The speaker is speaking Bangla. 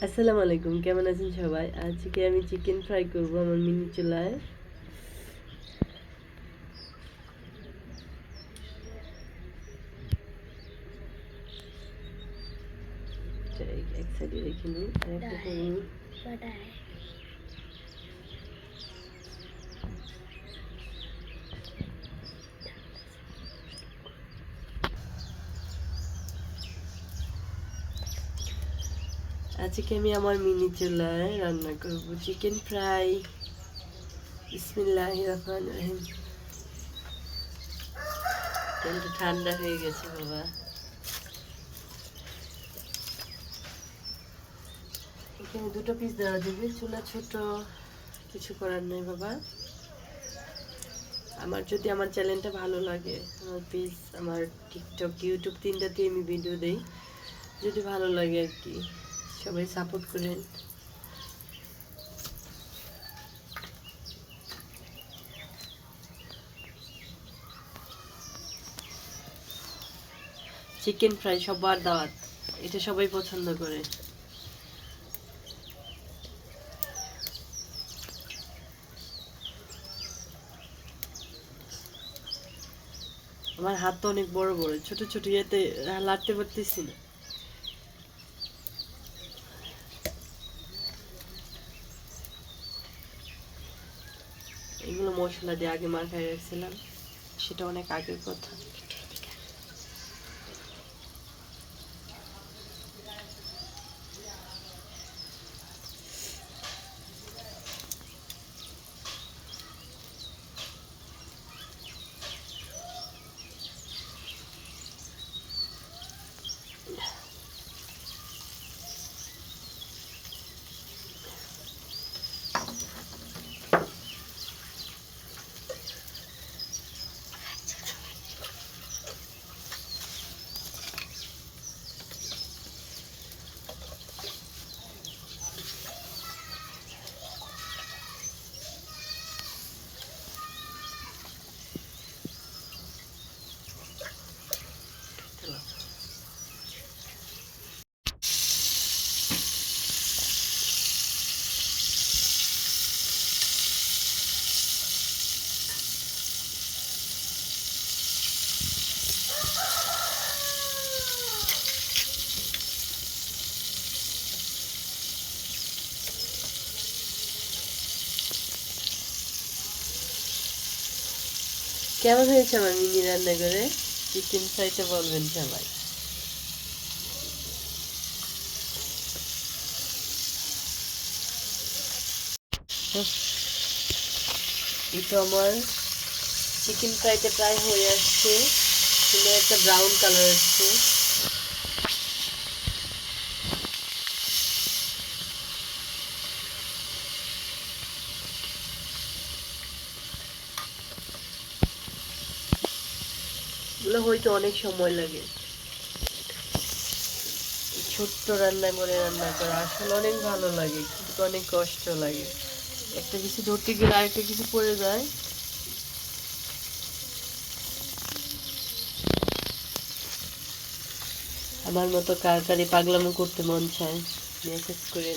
আসসালামু আলাইকুম, কেমন আছেন সবাই? আজকে আমি চিকেন ফ্রাই করব আমার মিনি চুলায়। এক সাইডে রেখে নিই, আর একটা করে নিই। আজকে আমি আমার মিনি চুলায় রান্না করব চিকেন ফ্রাই। বিসমিল্লাহির রহমানির রহিম। তেলটা ঠান্ডা হয়ে গেছে বাবা। এখানে দুটো পিস দেওয়া যাবে, চুলা ছোট, কিছু করার নেই বাবা। যদি আমার চ্যানেলটা ভালো লাগে, আমার পেজ, আমার টিকটক, ইউটিউব তিনটাতেই আমি ভিডিও দেই। যদি ভালো লাগে আর কি, সবাই সাপোর্ট করেন। চিকেন ফ্রাই সবার দাওয়াত, এটা সবাই পছন্দ করে। আমার হাত তো অনেক বড় বড়, ছোট ছোট ইয়েতে লাড়তে পারতেছি না। এগুলো মশলা দিয়ে আগে মাখায় রাখছিলাম, সেটা অনেক আগের কথা। কেমন হয়েছে আমার মিনি রান্না করে? চিকেন ফ্রাইটা বলবেন সবাই। এই তো আমার চিকেন ফ্রাইটা প্রায় হয়ে আসছে, সুন্দর একটা ব্রাউন কালার আসছে। এগুলো হয়তো অনেক সময় লাগে, ছোট্ট রান্না করা আসলে অনেক ভালো লাগে, কিন্তু অনেক কষ্ট লাগে। একটা কিছু ধরতে গেলে আরেকটা কিছু পড়ে যায়। আমার মতো কার কারি পাগলামো করতে মন চায়, মেসেজ করে।